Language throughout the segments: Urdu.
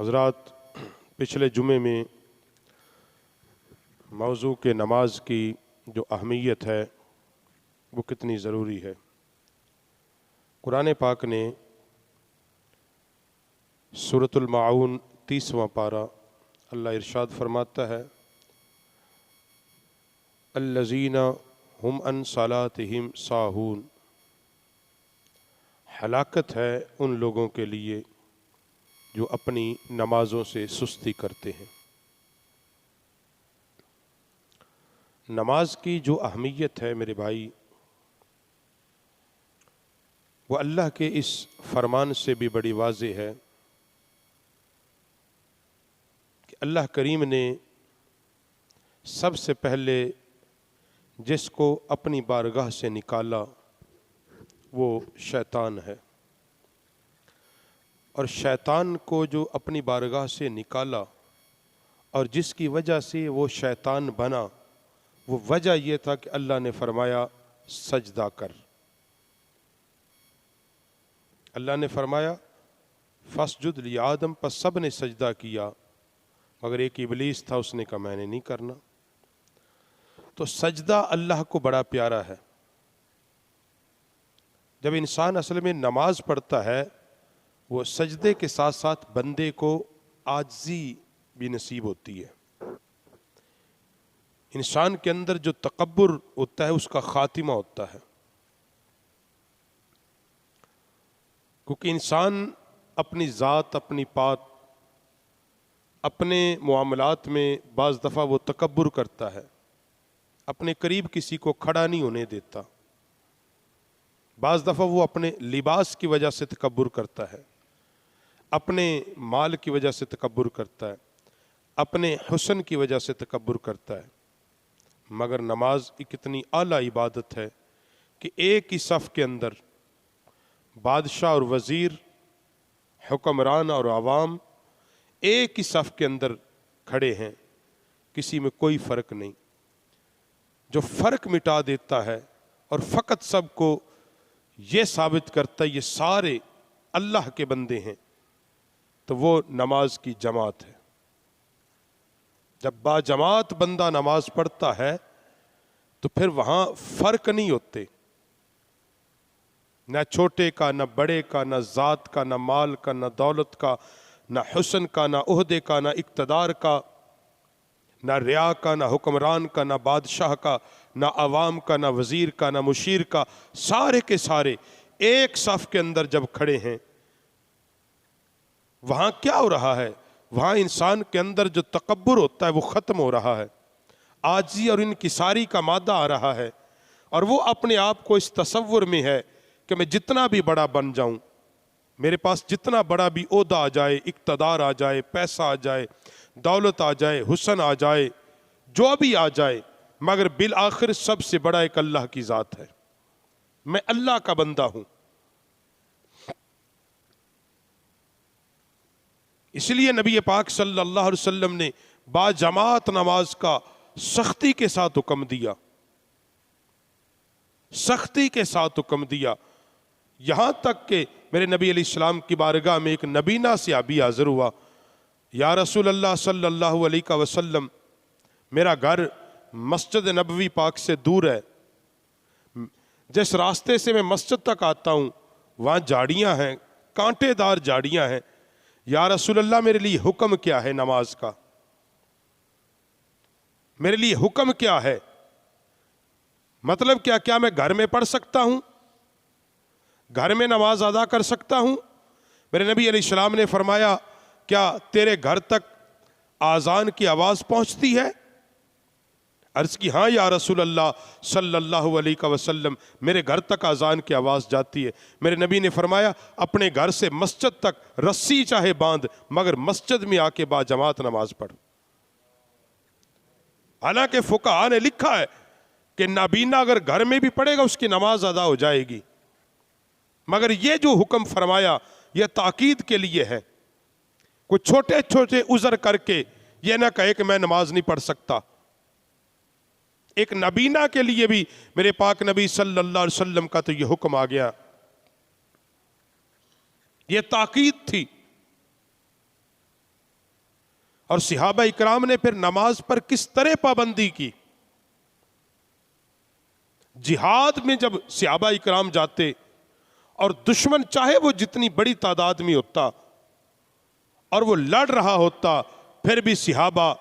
حضرات، پچھلے جمعے میں موضوع کے نماز کی جو اہمیت ہے وہ کتنی ضروری ہے۔ قرآن پاک نے سورۃ المعون 30واں پارہ اللہ ارشاد فرماتا ہے، الذین ہم عن صلاتہم ساہون، ہلاکت ہے ان لوگوں کے لیے جو اپنی نمازوں سے سستی کرتے ہیں۔ نماز کی جو اہمیت ہے میرے بھائی، وہ اللہ کے اس فرمان سے بھی بڑی واضح ہے کہ اللہ کریم نے سب سے پہلے جس کو اپنی بارگاہ سے نکالا وہ شیطان ہے، اور شیطان کو جو اپنی بارگاہ سے نکالا اور جس کی وجہ سے وہ شیطان بنا، وہ وجہ یہ تھا کہ اللہ نے فرمایا سجدہ کر۔ اللہ نے فرمایا فاسجد لآدم، پس سب نے سجدہ کیا مگر ایک ابلیس تھا، اس نے کہا میں نے نہیں کرنا۔ تو سجدہ اللہ کو بڑا پیارا ہے۔ جب انسان اصل میں نماز پڑھتا ہے، وہ سجدے کے ساتھ ساتھ بندے کو عاجزی بھی نصیب ہوتی ہے۔ انسان کے اندر جو تکبر ہوتا ہے اس کا خاتمہ ہوتا ہے، کیونکہ انسان اپنی ذات، اپنی پات، اپنے معاملات میں بعض دفعہ وہ تکبر کرتا ہے، اپنے قریب کسی کو کھڑا نہیں ہونے دیتا، بعض دفعہ وہ اپنے لباس کی وجہ سے تکبر کرتا ہے، اپنے مال کی وجہ سے تکبر کرتا ہے، اپنے حسن کی وجہ سے تکبر کرتا ہے۔ مگر نماز ایک اتنی اعلیٰ عبادت ہے کہ ایک ہی صف کے اندر بادشاہ اور وزیر، حکمران اور عوام ایک ہی صف کے اندر کھڑے ہیں، کسی میں کوئی فرق نہیں۔ جو فرق مٹا دیتا ہے اور فقط سب کو یہ ثابت کرتا ہے یہ سارے اللہ کے بندے ہیں، تو وہ نماز کی جماعت ہے۔ جب با جماعت بندہ نماز پڑھتا ہے تو پھر وہاں فرق نہیں ہوتے، نہ چھوٹے کا، نہ بڑے کا، نہ ذات کا، نہ مال کا، نہ دولت کا، نہ حسن کا، نہ عہدے کا، نہ اقتدار کا، نہ ریا کا، نہ حکمران کا، نہ بادشاہ کا، نہ عوام کا، نہ وزیر کا، نہ مشیر کا، سارے کے سارے ایک صف کے اندر جب کھڑے ہیں، وہاں کیا ہو رہا ہے؟ وہاں انسان کے اندر جو تکبر ہوتا ہے وہ ختم ہو رہا ہے، عاجزی اور انکساری کا مادہ آ رہا ہے، اور وہ اپنے آپ کو اس تصور میں ہے کہ میں جتنا بھی بڑا بن جاؤں، میرے پاس جتنا بڑا بھی عہدہ آ جائے، اقتدار آ جائے، پیسہ آ جائے، دولت آ جائے، حسن آ جائے، جو بھی آ جائے، مگر بالآخر سب سے بڑا ایک اللہ کی ذات ہے، میں اللہ کا بندہ ہوں۔ اس لیے نبی پاک صلی اللہ علیہ وسلم نے با جماعت نماز کا سختی کے ساتھ حکم دیا، سختی کے ساتھ حکم دیا، یہاں تک کہ میرے نبی علیہ السلام کی بارگاہ میں ایک نبینہ صحابی حاضر ہوا، یا رسول اللہ صلی اللہ علیہ وسلم، میرا گھر مسجد نبوی پاک سے دور ہے، جس راستے سے میں مسجد تک آتا ہوں وہاں جھاڑیاں ہیں، کانٹے دار جھاڑیاں ہیں، یا رسول اللہ میرے لیے حکم کیا ہے نماز کا؟ میرے لیے حکم کیا ہے؟ مطلب کیا میں گھر میں پڑھ سکتا ہوں؟ گھر میں نماز ادا کر سکتا ہوں؟ میرے نبی علیہ السلام نے فرمایا کیا تیرے گھر تک آذان کی آواز پہنچتی ہے؟ عرض کی ہاں یا رسول اللہ صلی اللہ علیہ وسلم، میرے گھر تک آذان کی آواز جاتی ہے۔ میرے نبی نے فرمایا اپنے گھر سے مسجد تک رسی چاہے باندھ، مگر مسجد میں آ کے با جماعت نماز پڑھ۔ حالانکہ فقہاء نے لکھا ہے کہ نابینا اگر گھر میں بھی پڑھے گا اس کی نماز ادا ہو جائے گی، مگر یہ جو حکم فرمایا یہ تاکید کے لیے ہے۔ کوئی چھوٹے چھوٹے عذر کر کے یہ نہ کہے کہ میں نماز نہیں پڑھ سکتا۔ ایک نبینا کے لیے بھی میرے پاک نبی صلی اللہ علیہ وسلم کا تو یہ حکم آ گیا، یہ تاکید تھی۔ اور صحابہ اکرام نے پھر نماز پر کس طرح پابندی کی. جہاد میں جب صحابہ اکرام جاتے اور دشمن چاہے وہ جتنی بڑی تعداد میں ہوتا اور وہ لڑ رہا ہوتا، پھر بھی صحابہ،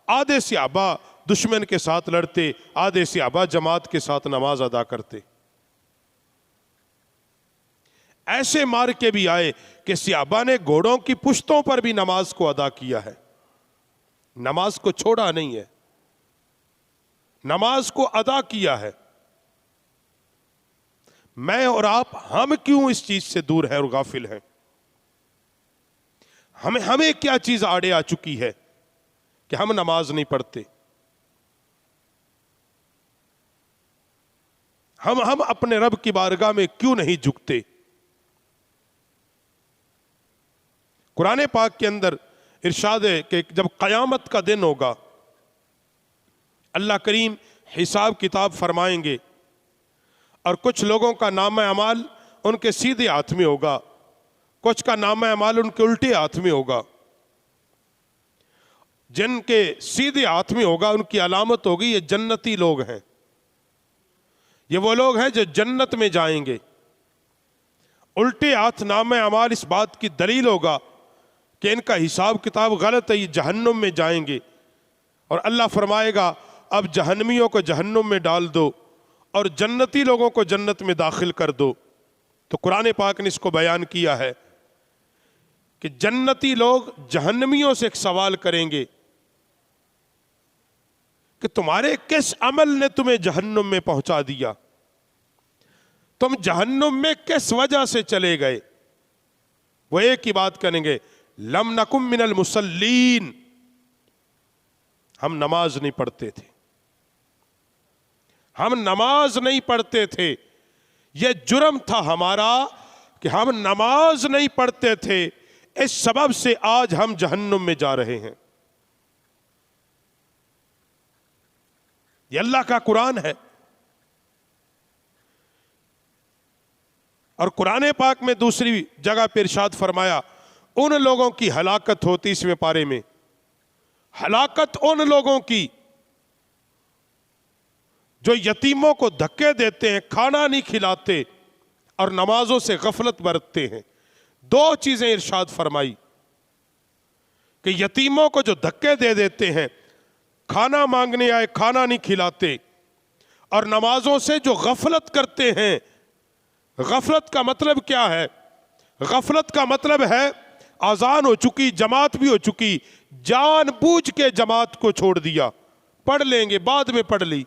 آدھے صحابہ دشمن کے ساتھ لڑتے، آدھے صحابہ جماعت کے ساتھ نماز ادا کرتے. ایسے مار کے بھی آئے کہ صحابہ نے گھوڑوں کی پشتوں پر بھی نماز کو ادا کیا ہے، نماز کو چھوڑا نہیں ہے، نماز کو ادا کیا ہے. میں اور آپ، ہم کیوں اس چیز سے دور ہیں اور غافل ہیں؟ ہمیں کیا چیز آڑے آ چکی ہے کہ ہم نماز نہیں پڑھتے؟ ہم اپنے رب کی بارگاہ میں کیوں نہیں جھکتے؟ قرآن پاک کے اندر ارشاد ہے کہ جب قیامت کا دن ہوگا، اللہ کریم حساب کتاب فرمائیں گے اور کچھ لوگوں کا نامہ اعمال ان کے سیدھے ہاتھ میں ہوگا، کچھ کا نامہ اعمال ان کے الٹے ہاتھ میں ہوگا. جن کے سیدھے ہاتھ میں ہوگا ان کی علامت ہوگی یہ جنتی لوگ ہیں، یہ وہ لوگ ہیں جو جنت میں جائیں گے. الٹے ہاتھ نامہ اعمال اس بات کی دلیل ہوگا کہ ان کا حساب کتاب غلط ہے، یہ جہنم میں جائیں گے. اور اللہ فرمائے گا اب جہنمیوں کو جہنم میں ڈال دو اور جنتی لوگوں کو جنت میں داخل کر دو. تو قرآن پاک نے اس کو بیان کیا ہے کہ جنتی لوگ جہنمیوں سے ایک سوال کریں گے کہ تمہارے کس عمل نے تمہیں جہنم میں پہنچا دیا؟ تم جہنم میں کس وجہ سے چلے گئے؟ وہ ایک ہی بات کریں گے، لم نکم من المصلین، ہم نماز نہیں پڑھتے تھے، ہم نماز نہیں پڑھتے تھے. یہ جرم تھا ہمارا کہ ہم نماز نہیں پڑھتے تھے، اس سبب سے آج ہم جہنم میں جا رہے ہیں. یہ اللہ کا قرآن ہے. اور قرآن پاک میں دوسری جگہ پہ ارشاد فرمایا ان لوگوں کی ہلاکت ہوتی، اس میں پارے میں ہلاکت ان لوگوں کی جو یتیموں کو دھکے دیتے ہیں، کھانا نہیں کھلاتے اور نمازوں سے غفلت برتتے ہیں. دو چیزیں ارشاد فرمائی کہ یتیموں کو جو دھکے دے دیتے ہیں، کھانا مانگنے آئے کھانا نہیں کھلاتے، اور نمازوں سے جو غفلت کرتے ہیں. غفلت کا مطلب کیا ہے؟ غفلت کا مطلب ہے اذان ہو چکی، جماعت بھی ہو چکی، جان بوجھ کے جماعت کو چھوڑ دیا، پڑھ لیں گے بعد میں پڑھ لی،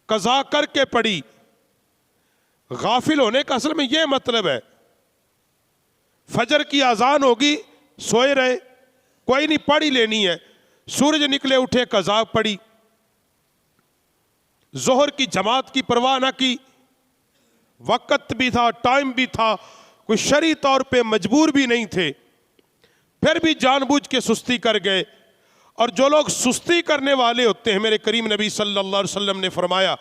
قضا کر کے پڑھی. غافل ہونے کا اصل میں یہ مطلب ہے. فجر کی اذان ہوگی سوئے رہے، کوئی نہیں پڑھ ہی لینی ہے. سورج نکلے اٹھے قضا پڑھی. ظہر کی جماعت کی پرواہ نہ کی، وقت بھی تھا، ٹائم بھی تھا، کوئی شرعی طور پہ مجبور بھی نہیں تھے، پھر بھی جان بوجھ کے سستی کر گئے. اور جو لوگ سستی کرنے والے ہوتے ہیں، میرے کریم نبی صلی اللہ علیہ وسلم نے فرمایا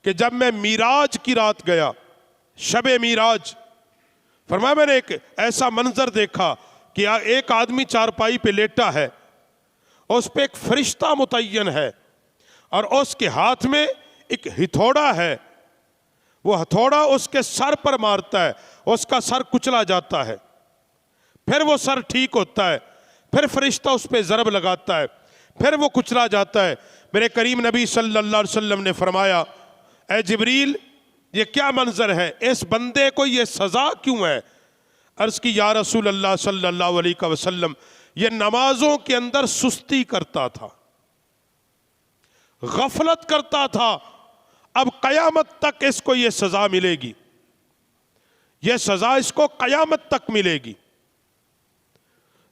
کہ جب میں معراج کی رات گیا، شب معراج، فرمایا میں نے ایک ایسا منظر دیکھا کہ ایک آدمی چارپائی پہ لیٹا ہے، اس پہ ایک فرشتہ متعین ہے اور اس کے ہاتھ میں ایک ہتھوڑا ہے. وہ ہتھوڑا اس کے سر پر مارتا ہے، اس کا سر کچلا جاتا ہے، پھر وہ سر ٹھیک ہوتا ہے، پھر فرشتہ اس پہ ضرب لگاتا ہے، پھر وہ کچلا جاتا ہے. میرے کریم نبی صلی اللہ علیہ وسلم نے فرمایا اے جبریل یہ کیا منظر ہے، اس بندے کو یہ سزا کیوں ہے؟ عرض کی یا رسول اللہ صلی اللہ علیہ وسلم یہ نمازوں کے اندر سستی کرتا تھا، غفلت کرتا تھا، اب قیامت تک اس کو یہ سزا ملے گی، یہ سزا اس کو قیامت تک ملے گی.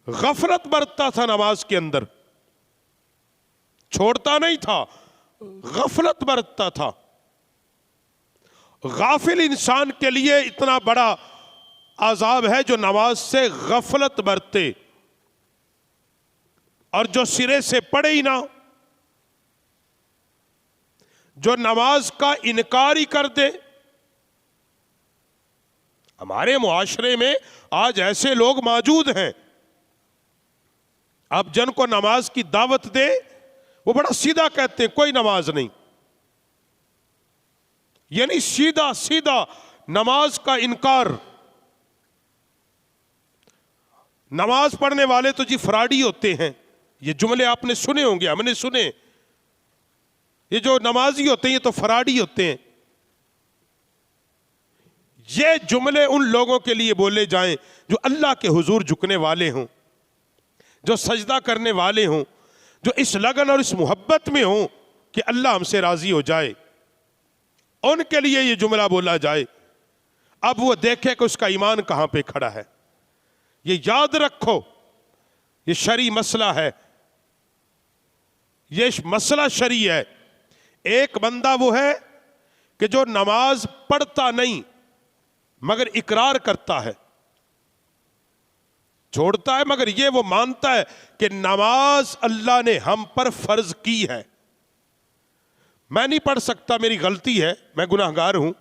غفلت برتتا تھا نماز کے اندر، چھوڑتا نہیں تھا، غفلت برتتا تھا. غافل انسان کے لیے اتنا بڑا عذاب ہے جو نماز سے غفلت برتے اور جو سرے سے پڑھے ہی نہ، جو نماز کا انکار ہی کر دے. ہمارے معاشرے میں آج ایسے لوگ موجود ہیں، آپ جن کو نماز کی دعوت دیں وہ بڑا سیدھا کہتے ہیں کوئی نماز نہیں، یعنی سیدھا سیدھا نماز کا انکار۔ نماز پڑھنے والے تو جی فراڈی ہوتے ہیں، یہ جملے آپ نے سنے ہوں گے، ہم نے سنے، یہ جو نمازی ہوتے ہیں یہ تو فراڈی ہوتے ہیں۔ یہ جملے ان لوگوں کے لیے بولے جائیں جو اللہ کے حضور جھکنے والے ہوں، جو سجدہ کرنے والے ہوں، جو اس لگن اور اس محبت میں ہوں کہ اللہ ہم سے راضی ہو جائے، ان کے لیے یہ جملہ بولا جائے۔ اب وہ دیکھے کہ اس کا ایمان کہاں پہ کھڑا ہے۔ یہ یاد رکھو، یہ شرعی مسئلہ ہے، یہ مسئلہ شرعی ہے۔ ایک بندہ وہ ہے کہ جو نماز پڑھتا نہیں مگر اقرار کرتا ہے، چھوڑتا ہے مگر یہ وہ مانتا ہے کہ نماز اللہ نے ہم پر فرض کی ہے، میں نہیں پڑھ سکتا، میری غلطی ہے، میں گناہگار ہوں۔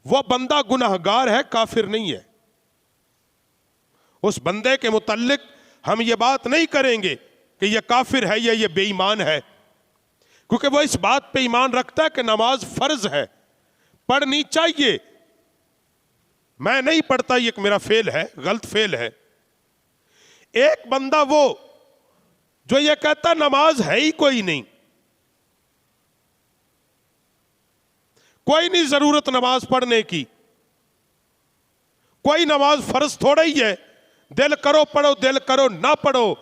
وہ بندہ گناہگار ہے، کافر نہیں ہے۔ اس بندے کے متعلق ہم یہ بات نہیں کریں گے کہ یہ کافر ہے یا یہ بے ایمان ہے، کیونکہ وہ اس بات پہ ایمان رکھتا ہے کہ نماز فرض ہے، پڑھنی چاہیے۔ میں نہیں پڑھتا، یہ میرا فعل ہے، غلط فعل ہے۔ ایک بندہ وہ جو یہ کہتا نماز ہے ہی کوئی نہیں، کوئی نہیں ضرورت نماز پڑھنے کی، کوئی نماز فرض تھوڑا ہی ہے، دل کرو پڑھو، دل کرو نہ پڑھو۔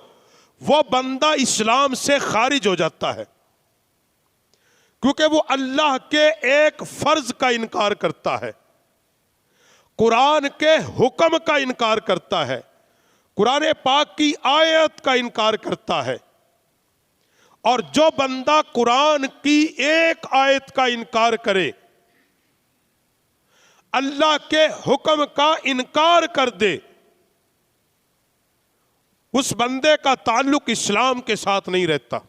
وہ بندہ اسلام سے خارج ہو جاتا ہے، کیونکہ وہ اللہ کے ایک فرض کا انکار کرتا ہے، قرآن کے حکم کا انکار کرتا ہے، قرآن پاک کی آیت کا انکار کرتا ہے۔ اور جو بندہ قرآن کی ایک آیت کا انکار کرے، اللہ کے حکم کا انکار کر دے، اس بندے کا تعلق اسلام کے ساتھ نہیں رہتا۔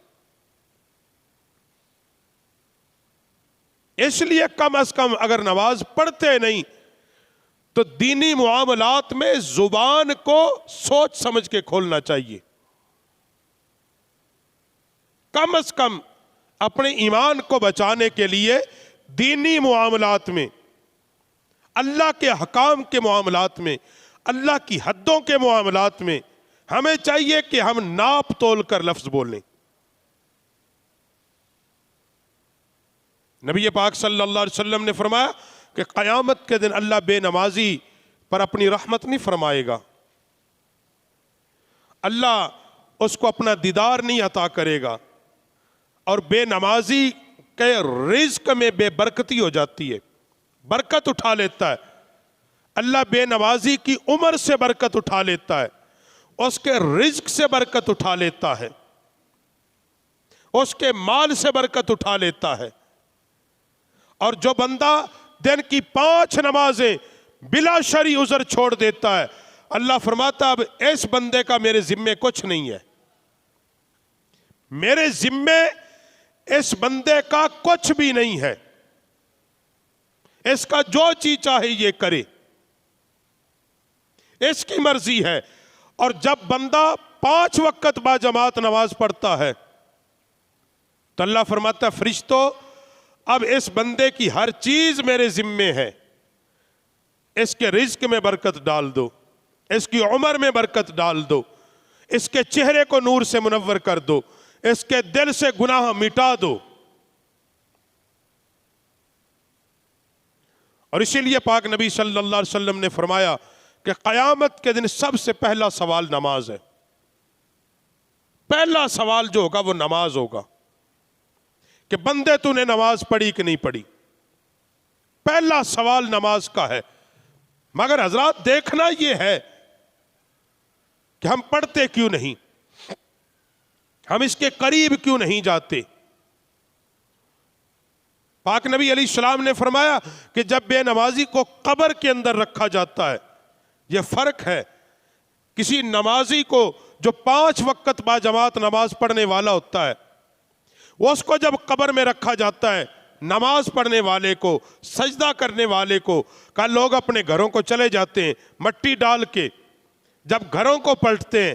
اس لیے کم از کم اگر نماز پڑھتے نہیں تو دینی معاملات میں زبان کو سوچ سمجھ کے کھولنا چاہیے۔ کم از کم اپنے ایمان کو بچانے کے لیے دینی معاملات میں، اللہ کے حکام کے معاملات میں، اللہ کی حدوں کے معاملات میں ہمیں چاہیے کہ ہم ناپ تول کر لفظ بولیں۔ نبی پاک صلی اللہ علیہ وسلم نے فرمایا کہ قیامت کے دن اللہ بے نمازی پر اپنی رحمت نہیں فرمائے گا، اللہ اس کو اپنا دیدار نہیں عطا کرے گا، اور بے نمازی کے رزق میں بے برکتی ہو جاتی ہے، برکت اٹھا لیتا ہے۔ اللہ بے نمازی کی عمر سے برکت اٹھا لیتا ہے، اس کے رزق سے برکت اٹھا لیتا ہے، اس کے مال سے برکت اٹھا لیتا ہے۔ اور جو بندہ دن کی 5 نمازیں بلا شرعی عذر چھوڑ دیتا ہے، اللہ فرماتا اب اس بندے کا میرے ذمے کچھ نہیں ہے، میرے ذمے اس بندے کا کچھ بھی نہیں ہے، اس کا جو چیز چاہے یہ کرے، اس کی مرضی ہے۔ اور جب بندہ 5 وقت با جماعت نماز پڑھتا ہے تو اللہ فرماتا ہے فرشتوں اب اس بندے کی ہر چیز میرے ذمے ہے، اس کے رزق میں برکت ڈال دو، اس کی عمر میں برکت ڈال دو، اس کے چہرے کو نور سے منور کر دو، اس کے دل سے گناہ مٹا دو۔ اور اسی لیے پاک نبی صلی اللہ علیہ وسلم نے فرمایا کہ قیامت کے دن سب سے پہلا سوال نماز ہے، پہلا سوال جو ہوگا وہ نماز ہوگا کہ بندے تو نے نماز پڑھی کہ نہیں پڑھی، پہلا سوال نماز کا ہے۔ مگر حضرات دیکھنا یہ ہے کہ ہم پڑھتے کیوں نہیں، ہم اس کے قریب کیوں نہیں جاتے۔ پاک نبی علیہ السلام نے فرمایا کہ جب بے نمازی کو قبر کے اندر رکھا جاتا ہے، یہ فرق ہے کسی نمازی کو جو 5 وقت با جماعت نماز پڑھنے والا ہوتا ہے، وہ اس کو جب قبر میں رکھا جاتا ہے، نماز پڑھنے والے کو، سجدہ کرنے والے کو، کہ لوگ اپنے گھروں کو چلے جاتے ہیں مٹی ڈال کے، جب گھروں کو پلٹتے ہیں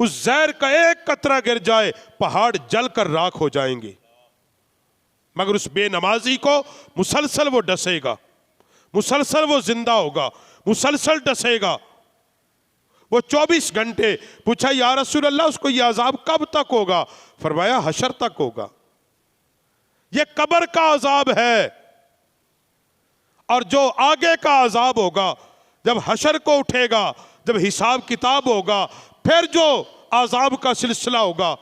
اس زہر کا ایک قطرہ گر جائے پہاڑ جل کر راکھ ہو جائیں گے، مگر اس بے نمازی کو مسلسل وہ ڈسے گا، مسلسل وہ زندہ ہوگا، مسلسل ڈسے گا۔ وہ 24 گھنٹے پوچھا یا رسول اللہ اس کو یہ عذاب کب تک ہوگا؟ فرمایا حشر تک ہوگا۔ یہ قبر کا عذاب ہے، اور جو آگے کا عذاب ہوگا جب حشر کو اٹھے گا، جب حساب کتاب ہوگا، پھر جو عذاب کا سلسلہ ہوگا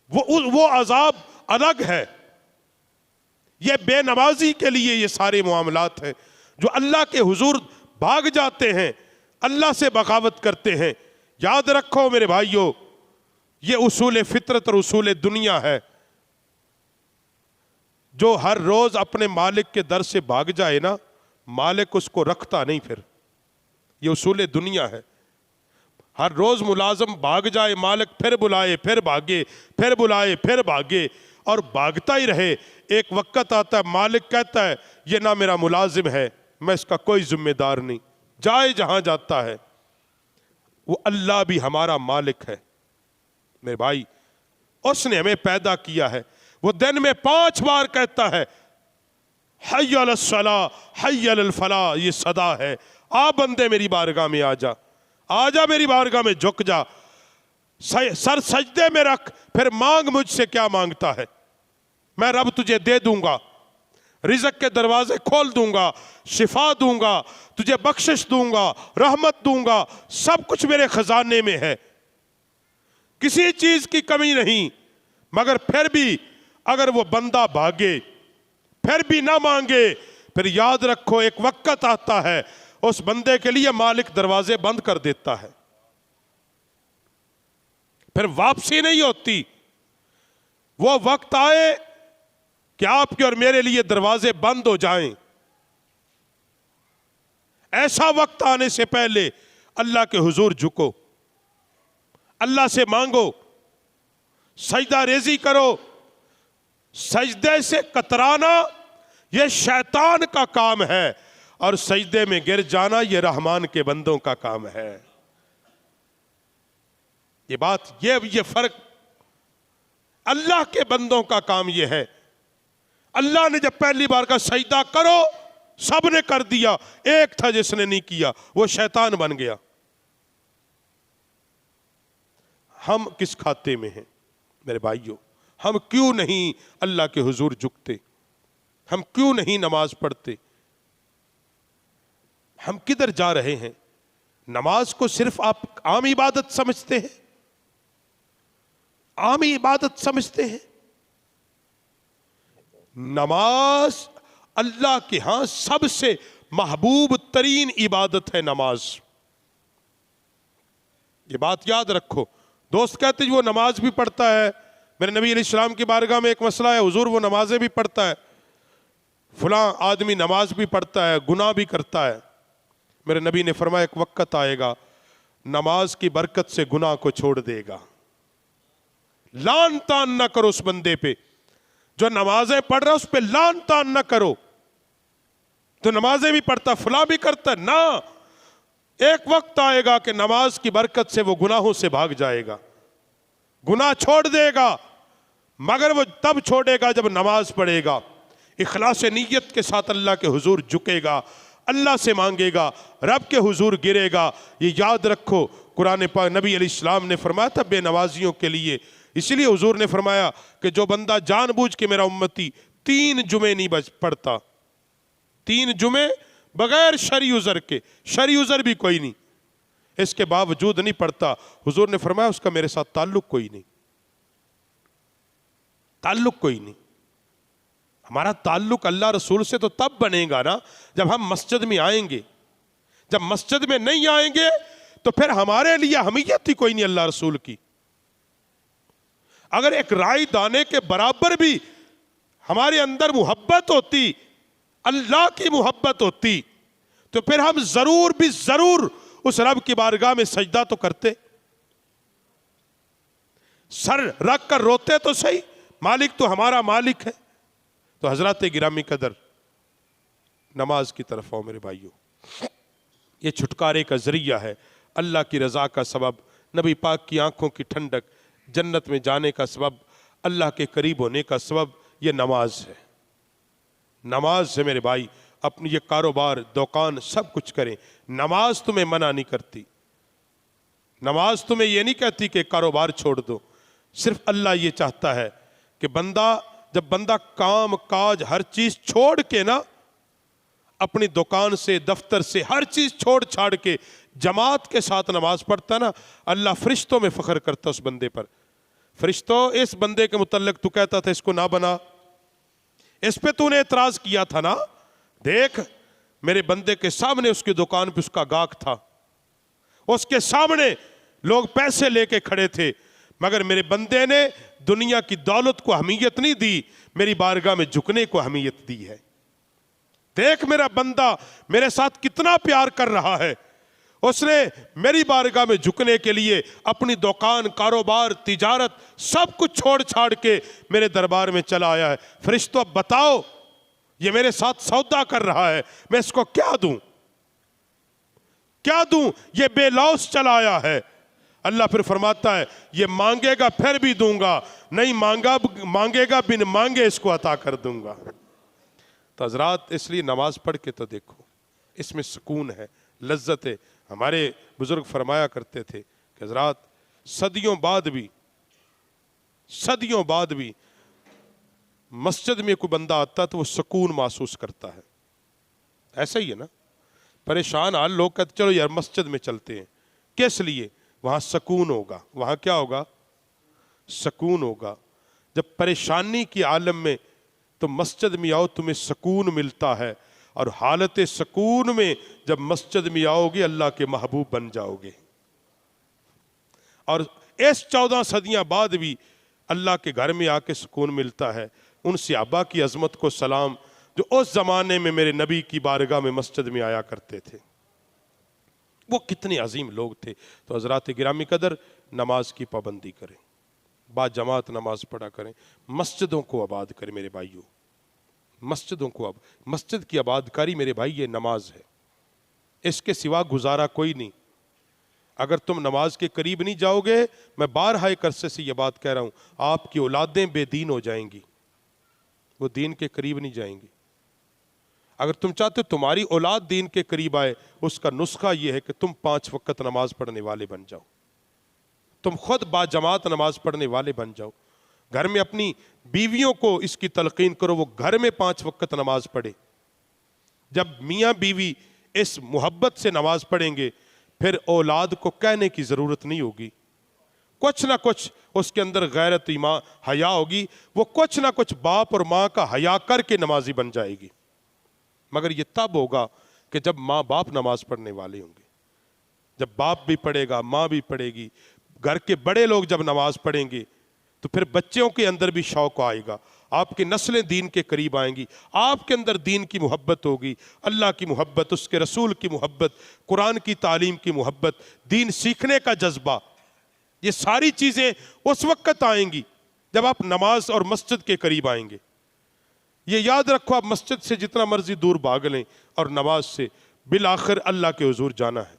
وہ عذاب الگ ہے۔ یہ بے نمازی کے لیے یہ سارے معاملات ہیں، جو اللہ کے حضور بھاگ جاتے ہیں، اللہ سے بغاوت کرتے ہیں۔ یاد رکھو میرے بھائیو، یہ اصول فطرت اور اصول دنیا ہے۔ جو ہر روز اپنے مالک کے در سے بھاگ جائے نا، مالک اس کو رکھتا نہیں پھر۔ یہ اصول دنیا ہے۔ ہر روز ملازم بھاگ جائے، مالک پھر بلائے پھر بھاگے، پھر بلائے پھر بھاگے، اور بھاگتا ہی رہے۔ ایک وقت آتا ہے مالک کہتا ہے یہ نہ میرا ملازم ہے، میں اس کا کوئی ذمہ دار نہیں، جائے جہاں جاتا ہے۔ وہ اللہ بھی ہمارا مالک ہے میرے بھائی، اس نے ہمیں پیدا کیا ہے۔ وہ دن میں 5 بار کہتا ہے حی علی الصلاۃ حی علی الفلاح، یہ صدا ہے، آ بندے میری بارگاہ میں آ جا، آ جا میری بارگاہ میں جھک جا، سر سجدے میں رکھ، پھر مانگ مجھ سے کیا مانگتا ہے، میں رب تجھے دے دوں گا، رزق کے دروازے کھول دوں گا، شفا دوں گا، تجھے بخشش دوں گا، رحمت دوں گا، سب کچھ میرے خزانے میں ہے، کسی چیز کی کمی نہیں۔ مگر پھر بھی اگر وہ بندہ بھاگے، پھر بھی نہ مانگے، پھر یاد رکھو ایک وقت آتا ہے اس بندے کے لیے مالک دروازے بند کر دیتا ہے، پھر واپسی نہیں ہوتی۔ وہ وقت آئے کہ آپ کے اور میرے لیے دروازے بند ہو جائیں، ایسا وقت آنے سے پہلے اللہ کے حضور جھکو، اللہ سے مانگو، سجدہ ریزی کرو۔ سجدے سے کترانا یہ شیطان کا کام ہے، اور سجدے میں گر جانا یہ رحمان کے بندوں کا کام ہے۔ یہ بات، یہ فرق، اللہ کے بندوں کا کام یہ ہے۔ اللہ نے جب پہلی بار کا سجدہ کرو، سب نے کر دیا، ایک تھا جس نے نہیں کیا، وہ شیطان بن گیا۔ ہم کس کھاتے میں ہیں میرے بھائیوں؟ ہم کیوں نہیں اللہ کے حضور جھکتے؟ ہم کیوں نہیں نماز پڑھتے؟ ہم کدھر جا رہے ہیں؟ نماز کو صرف آپ عام عبادت سمجھتے ہیں، عام عبادت سمجھتے ہیں؟ نماز اللہ کے ہاں سب سے محبوب ترین عبادت ہے نماز۔ یہ بات یاد رکھو۔ دوست کہتے ہیں وہ نماز بھی پڑھتا ہے، میرے نبی علیہ السلام کی بارگاہ میں ایک مسئلہ ہے، حضور وہ نمازیں بھی پڑھتا ہے، فلاں آدمی نماز بھی پڑھتا ہے، گناہ بھی کرتا ہے۔ میرے نبی نے فرمایا ایک وقت آئے گا نماز کی برکت سے گناہ کو چھوڑ دے گا۔ لان تان نہ کرو اس بندے پہ جو نمازیں پڑھ رہا، اس پہ لان تان نہ کرو، تو نمازیں بھی پڑھتا، فلاں بھی کرتا، نہ، ایک وقت آئے گا کہ نماز کی برکت سے وہ گناہوں سے بھاگ جائے گا، گناہ چھوڑ دے گا، مگر وہ تب چھوڑے گا جب نماز پڑھے گا، اخلاص نیت کے ساتھ اللہ کے حضور جھکے گا، اللہ سے مانگے گا، رب کے حضور گرے گا۔ یہ یاد رکھو، قرآن پاک نبی علیہ السلام نے فرمایا تھا بے نمازیوں کے لیے، اسی لیے حضور نے فرمایا کہ جو بندہ جان بوجھ کے میرا امتی 3 جمعے نہیں پڑھتا، 3 جمعے بغیر شرعی عذر کے، شرعی عذر بھی کوئی نہیں، اس کے باوجود نہیں پڑھتا، حضور نے فرمایا اس کا میرے ساتھ تعلق کوئی نہیں، تعلق کوئی نہیں۔ ہمارا تعلق اللہ رسول سے تو تب بنے گا نا جب ہم مسجد میں آئیں گے، جب مسجد میں نہیں آئیں گے تو پھر ہمارے لیے اہمیت ہی کوئی نہیں اللہ رسول کی۔ اگر ایک رائی دانے کے برابر بھی ہمارے اندر محبت ہوتی، اللہ کی محبت ہوتی، تو پھر ہم ضرور بھی ضرور اس رب کی بارگاہ میں سجدہ تو کرتے، سر رکھ کر روتے تو صحیح، مالک تو ہمارا مالک ہے۔ تو حضرات گرامی قدر، نماز کی طرف آؤ میرے بھائیوں، یہ چھٹکارے کا ذریعہ ہے۔ اللہ کی رضا کا سبب, نبی پاک کی آنکھوں کی ٹھنڈک, جنت میں جانے کا سبب, اللہ کے قریب ہونے کا سبب یہ نماز ہے. نماز ہے میرے بھائی. اپنی یہ کاروبار, دکان سب کچھ کریں, نماز تمہیں منع نہیں کرتی. نماز تمہیں یہ نہیں کہتی کہ کاروبار چھوڑ دو. صرف اللہ یہ چاہتا ہے کہ جب بندہ کام کاج ہر چیز چھوڑ کے نا, اپنی دکان سے, دفتر سے, ہر چیز چھوڑ چھاڑ کے جماعت کے ساتھ نماز پڑھتا نا, اللہ فرشتوں میں فخر کرتا اس بندے پر. فرشتوں, اس بندے کے متعلق تو کہتا تھا اس کو نہ بنا, اس پہ تو نے اعتراض کیا تھا نا, دیکھ میرے بندے کے سامنے اس کی دکان پہ اس کا گاہک تھا, اس کے سامنے لوگ پیسے لے کے کھڑے تھے, مگر میرے بندے نے دنیا کی دولت کو اہمیت نہیں دی, میری بارگاہ میں جھکنے کو اہمیت دی ہے. دیکھ میرا بندہ میرے ساتھ کتنا پیار کر رہا ہے, اس نے میری بارگاہ میں جھکنے کے لیے اپنی دکان, کاروبار, تجارت سب کچھ چھوڑ چھاڑ کے میرے دربار میں چلا آیا ہے. فرشتوں اب بتاؤ, یہ میرے ساتھ سودا کر رہا ہے, میں اس کو کیا دوں, کیا دوں؟ یہ بے لوث چلا آیا ہے. اللہ پھر فرماتا ہے یہ مانگے گا پھر بھی دوں گا, نہیں مانگے گا بن مانگے اس کو عطا کر دوں گا. تو حضرات اس لیے نماز پڑھ کے تو دیکھو, اس میں سکون ہے, لذت ہے. ہمارے بزرگ فرمایا کرتے تھے کہ حضرات صدیوں بعد بھی مسجد میں کوئی بندہ آتا تو وہ سکون محسوس کرتا ہے. ایسا ہی ہے نا, پریشان حال لوگ کہتے چلو یار مسجد میں چلتے ہیں, کس لیے؟ وہاں سکون ہوگا. وہاں کیا ہوگا؟ سکون ہوگا. جب پریشانی کی عالم میں تو مسجد میں آؤ, تمہیں سکون ملتا ہے, اور حالت سکون میں جب مسجد میں آؤ گے اللہ کے محبوب بن جاؤ گے. اور اس 14 صدیاں بعد بھی اللہ کے گھر میں آ کے سکون ملتا ہے. ان صحابہ کی عظمت کو سلام جو اس زمانے میں میرے نبی کی بارگاہ میں مسجد میں آیا کرتے تھے, وہ کتنے عظیم لوگ تھے. تو حضرات گرامی قدر, نماز کی پابندی کریں, با جماعت نماز پڑھا کریں, مسجدوں کو آباد کریں میرے بھائیوں. مسجدوں کو مسجد کی آباد کاری میرے بھائی یہ نماز ہے, اس کے سوا گزارا کوئی نہیں. اگر تم نماز کے قریب نہیں جاؤ گے, میں بارہا ایک عرصے سے یہ بات کہہ رہا ہوں, آپ کی اولادیں بے دین ہو جائیں گی, وہ دین کے قریب نہیں جائیں گی. اگر تم چاہتے تمہاری اولاد دین کے قریب آئے, اس کا نسخہ یہ ہے کہ تم 5 وقت نماز پڑھنے والے بن جاؤ, تم خود با جماعت نماز پڑھنے والے بن جاؤ. گھر میں اپنی بیویوں کو اس کی تلقین کرو, وہ گھر میں 5 وقت نماز پڑھے. جب میاں بیوی اس محبت سے نماز پڑھیں گے, پھر اولاد کو کہنے کی ضرورت نہیں ہوگی. کچھ نہ کچھ اس کے اندر غیرت, ایمان, حیا ہوگی, وہ کچھ نہ کچھ باپ اور ماں کا حیا کر کے نمازی بن جائے گی. مگر یہ تب ہوگا کہ جب ماں باپ نماز پڑھنے والے ہوں گے. جب باپ بھی پڑھے گا, ماں بھی پڑھے گی, گھر کے بڑے لوگ جب نماز پڑھیں گے, تو پھر بچوں کے اندر بھی شوق آئے گا, آپ کی نسلیں دین کے قریب آئیں گی, آپ کے اندر دین کی محبت ہوگی, اللہ کی محبت, اس کے رسول کی محبت, قرآن کی تعلیم کی محبت, دین سیکھنے کا جذبہ. یہ ساری چیزیں اس وقت آئیں گی جب آپ نماز اور مسجد کے قریب آئیں گے. یہ یاد رکھو, آپ مسجد سے جتنا مرضی دور بھاگ لیں اور نماز سے بالآخر اللہ کے حضور جانا ہے,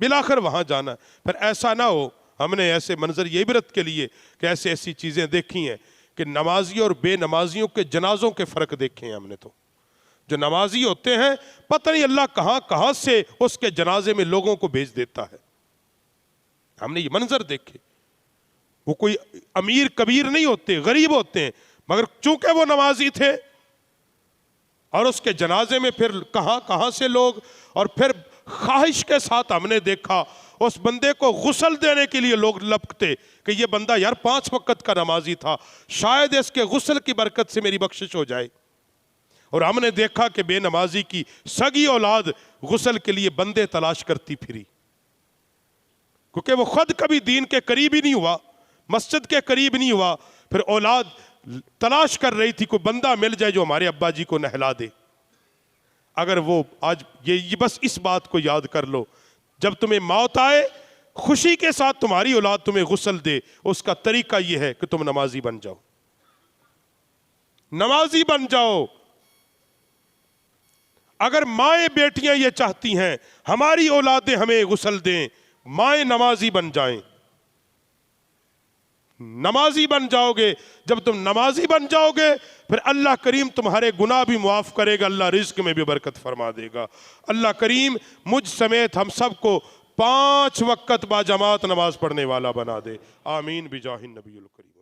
بالآخر وہاں جانا ہے. پھر ایسا نہ ہو, ہم نے ایسے منظر یہ عبرت کے لیے کہ ایسی چیزیں دیکھی ہیں کہ نمازی اور بے نمازیوں کے جنازوں کے فرق دیکھے ہیں ہم نے. تو جو نمازی ہوتے ہیں پتہ نہیں اللہ کہاں کہاں سے اس کے جنازے میں لوگوں کو بھیج دیتا ہے. ہم نے یہ منظر دیکھے. وہ کوئی امیر کبیر نہیں ہوتے, غریب ہوتے ہیں, مگر چونکہ وہ نمازی تھے, اور اس کے جنازے میں پھر کہاں کہاں سے لوگ, اور پھر خواہش کے ساتھ ہم نے دیکھا اس بندے کو غسل دینے کے لیے لوگ لپکتے کہ یہ بندہ یار 5 وقت کا نمازی تھا, شاید اس کے غسل کی برکت سے میری بخشش ہو جائے. اور ہم نے دیکھا کہ بے نمازی کی سگی اولاد غسل کے لیے بندے تلاش کرتی پھری, کیونکہ وہ خود کبھی دین کے قریب ہی نہیں ہوا, مسجد کے قریب نہیں ہوا. پھر اولاد تلاش کر رہی تھی کوئی بندہ مل جائے جو ہمارے ابا جی کو نہلا دے. اگر وہ آج یہ بس اس بات کو یاد کر لو, جب تمہیں موت آئے خوشی کے ساتھ تمہاری اولاد تمہیں غسل دے, اس کا طریقہ یہ ہے کہ تم نمازی بن جاؤ, نمازی بن جاؤ. اگر مائیں بیٹیاں یہ چاہتی ہیں ہماری اولادیں ہمیں غسل دیں، مائیں نمازی بن جائیں، نمازی بن جاؤ گے. جب تم نمازی بن جاؤ گے پھر اللہ کریم تمہارے گناہ بھی معاف کرے گا، اللہ رزق میں بھی برکت فرما دے گا. اللہ کریم مجھ سمیت ہم سب کو 5 وقت با جماعت نماز پڑھنے والا بنا دے. آمین بجاہ النبی الکریم.